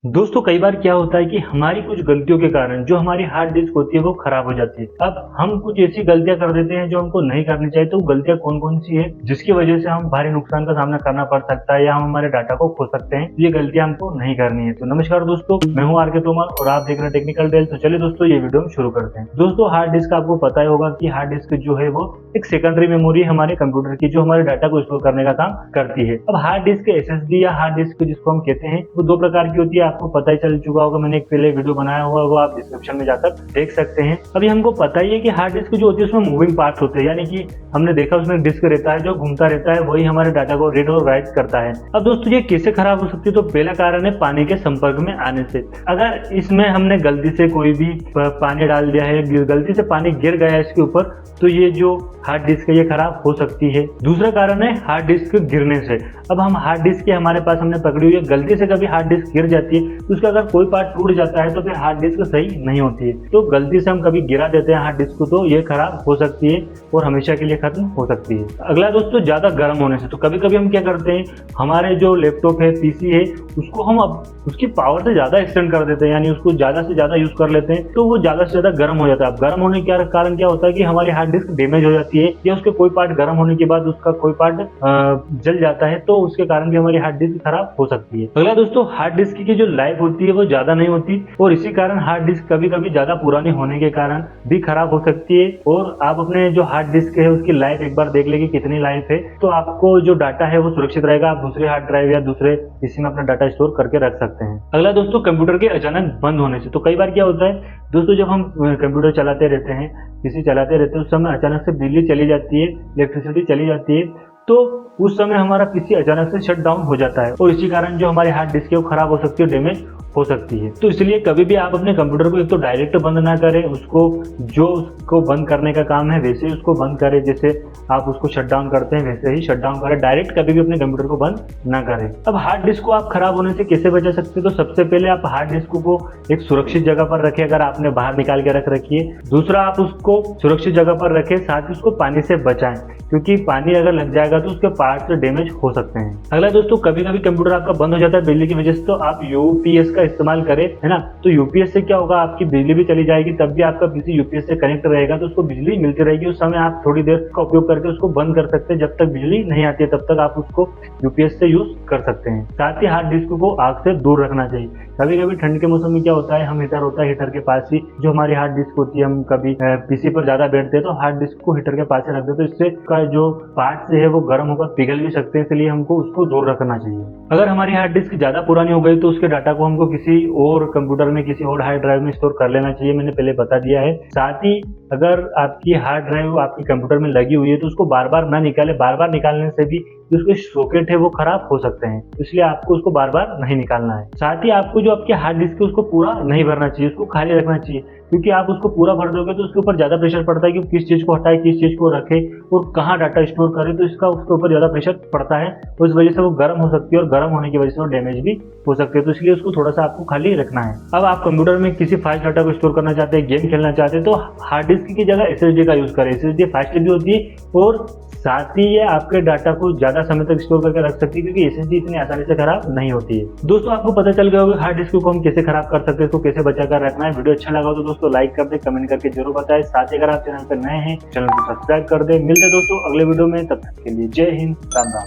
दोस्तों कई बार क्या होता है कि हमारी कुछ गलतियों के कारण जो हमारी हार्ड डिस्क होती है वो खराब हो जाती है। अब हम कुछ ऐसी गलतियां कर देते हैं जो हमको नहीं करनी चाहिए, तो गलतियां कौन कौन सी है जिसकी वजह से हम भारी नुकसान का सामना करना पड़ सकता है या हम हमारे डाटा को खो सकते हैं। ये गलतियां हमको नहीं करनी है। तो नमस्कार दोस्तों, मैं हूं आर के तोमर और आप देख रहे हैं टेक्निकल डेल। तो चलिए दोस्तों ये वीडियो हम शुरू करते हैं। दोस्तों हार्ड डिस्क आपको पता ही होगा कि हार्ड डिस्क जो है वो एक सेकेंडरी मेमोरी हमारे कंप्यूटर की जो हमारे डाटा को स्टोर करने का काम करती है। अब हार्ड डिस्क एसएसडी या हार्ड डिस्क जिसको हम कहते हैं वो दो प्रकार की होती है, आपको पता ही चल चुका होगा। मैंने एक पहले वीडियो बनाया हुआ, वो आप डिस्क्रिप्शन में जाकर देख सकते हैं। अभी हमको पता ही है कि हार्ड डिस्क जो होती है उसमें मूविंग पार्ट्स होते हैं, यानी कि हमने देखा उसमें डिस्क रहता है जो घूमता रहता है, वही हमारे डाटा को रीड और राइट करता है। अब दोस्तों ये कैसे खराब हो सकती है? तो पहला कारण है पानी के संपर्क में आने से। अगर इसमें हमने गलती से कोई भी पानी डाल दिया है, गलती से पानी गिर गया है इसके ऊपर, तो ये जो हार्ड डिस्क है ये खराब हो सकती है। दूसरा कारण है हार्ड डिस्क गिरने से। अब हम हार्ड डिस्क के हमारे पास हमने पकड़ी हुई है, गलती से कभी हार्ड डिस्क गिर जाती है तो उसका अगर कोई पार्ट टूट जाता है तो फिर हार्ड डिस्क सही नहीं होती है। तो गलती से हम कभी गिरा देते हैं हार्ड डिस्क को तो ये खराब हो सकती है और हमेशा के लिए खत्म हो सकती है। अगला दोस्तों ज्यादा गर्म होने से। तो कभी कभी हम क्या करते हैं, हमारे जो लैपटॉप है, पीसी है, उसको हम अब उसकी पावर से ज्यादा एक्सटेंड कर देते हैं, यानी उसको ज्यादा से ज्यादा यूज कर लेते हैं, तो वो ज्यादा से ज्यादा गर्म हो जाता है। अब गर्म होने के कारण क्या होता है कि हमारी हार्ड डिस्क डैमेज हो जाती है या उसके कोई पार्ट गर्म होने के बाद उसका कोई पार्ट जल जाता है, तो उसके कारण भी हमारी हार्ड डिस्क खराब हो सकती है। अगला दोस्तों हार्ड डिस्क की जो लाइफ होती है वो ज्यादा नहीं होती और इसी कारण हार्ड डिस्क कभी कभी ज्यादा पुरानी होने के कारण भी खराब हो सकती है। और आप अपने जो हार्ड डिस्क है उसकी लाइफ एक बार देख लेंगे कितनी लाइफ है, तो आपको जो डाटा है वो सुरक्षित रहेगा। आप दूसरे हार्ड ड्राइव या दूसरे पीसी में अपना डाटा स्टोर करके रख सकते हैं। अगला दोस्तों कंप्यूटर के अचानक बंद होने से। तो कई बार क्या होता है दोस्तों, जब हम कंप्यूटर चलाते रहते हैं, पीसी चलाते रहते हैं, उस समय अचानक से बिजली चली जाती है, इलेक्ट्रिसिटी चली जाती है, तो उस समय हमारा पीसी अचानक से शट डाउन हो जाता है और इसी कारण जो हमारी हार्ड डिस्क है वो खराब हो सकती है, डैमेज हो सकती है। तो इसलिए कभी भी आप अपने कंप्यूटर को एक तो डायरेक्ट बंद ना करें, उसको जो उसको बंद करने का काम है वैसे ही उसको बंद करें, जैसे आप उसको शट डाउन करते हैं वैसे ही शट डाउन करें। डायरेक्ट कभी भी अपने कंप्यूटर को बंद ना करें। अब हार्ड डिस्क को आप खराब होने से कैसे बचा सकते हैं? तो सबसे पहले आप हार्ड डिस्क को एक सुरक्षित जगह पर रखें, अगर आपने बाहर निकाल के रख रखी है। दूसरा, आप उसको सुरक्षित जगह पर रखें, साथ ही उसको पानी से बचाएं, क्योंकि पानी अगर लग जाएगा तो उसके पार्ट्स डैमेज हो सकते हैं। अगला दोस्तों, कभी कभी कंप्यूटर आपका बंद हो जाता है बिजली की वजह से, तो आप यूपीएस का इस्तेमाल करें, है ना। तो यूपीएस से क्या होगा, आपकी बिजली भी चली जाएगी तब भी आपका पीसी यूपीएस से कनेक्ट रहेगा, तो उसको बिजली मिलती रहेगी। उस समय आप थोड़ी देर का उपयोग करके उसको बंद कर सकते हैं। जब तक बिजली नहीं आती है तब तक आप उसको यूपीएस से यूज कर सकते हैं। साथ ही हार्ड डिस्क को आग से दूर रखना चाहिए। कभी कभी ठंड के मौसम में क्या होता है, हम हीटर होता है, हीटर के पास ही जो हमारी हार्ड डिस्क होती है, हम कभी पीसी पर ज्यादा बैठते हैं तो हार्ड डिस्क को हीटर के पास ही रख देते, तो इससे का जो पार्ट्स है वो गर्म होकर पिघल भी सकते हैं, इसलिए हमको उसको दूर रखना चाहिए। अगर हमारी हार्ड डिस्क ज्यादा पुरानी हो गई तो उसके डाटा को हमको किसी और कंप्यूटर में, किसी और हार्ड ड्राइव में स्टोर कर लेना चाहिए, मैंने पहले बता दिया है। साथ ही अगर आपकी हार्ड ड्राइव आपके कंप्यूटर में लगी हुई है तो उसको बार बार ना निकाले, बार बार निकालने से भी जो उसके सॉकेट है वो खराब हो सकते हैं, इसलिए आपको उसको बार बार नहीं निकालना है। साथ ही आपको जो आपके हार्ड डिस्क है उसको पूरा नहीं भरना चाहिए, उसको खाली रखना चाहिए, क्योंकि आप उसको पूरा भर दोगे तो उसके ऊपर ज्यादा प्रेशर पड़ता है कि किस चीज को हटाए, किस चीज को रखे और कहाँ डाटा स्टोर करे, तो इसका उसके ऊपर ज्यादा प्रेशर पड़ता है, उस वजह से वो गर्म हो सकती है और गर्म होने की वजह से वो डैमेज भी हो सकती है। तो इसलिए उसको थोड़ा सा आपको खाली रखना है। अब आप कंप्यूटर में किसी फास्ट डाटा को स्टोर करना चाहते हैं, गेम खेलना चाहते हैं, तो हार्ड डिस्क की जगह एसएसडी का यूज करें। एसएसडी फास्ट भी होती है और साथ ही ये आपके डाटा को ज्यादा समय तक स्टोर करके रख सकती है, क्योंकि एसएसडी इतनी आसानी से खराब नहीं होती है। दोस्तों आपको पता चल गया होगा हार्ड डिस्क को हम कैसे खराब कर सकते हैं, इसको कैसे बचा कर रखना है। वीडियो अच्छा लगा तो दोस्तों लाइक कर दे, कमेंट करके जरूर बताएं। साथ ही अगर आप चैनल पर नए हैं, चैनल को सब्सक्राइब कर दे। मिलते हैं दोस्तों अगले वीडियो में, तब तक के लिए जय हिंद, राम राम।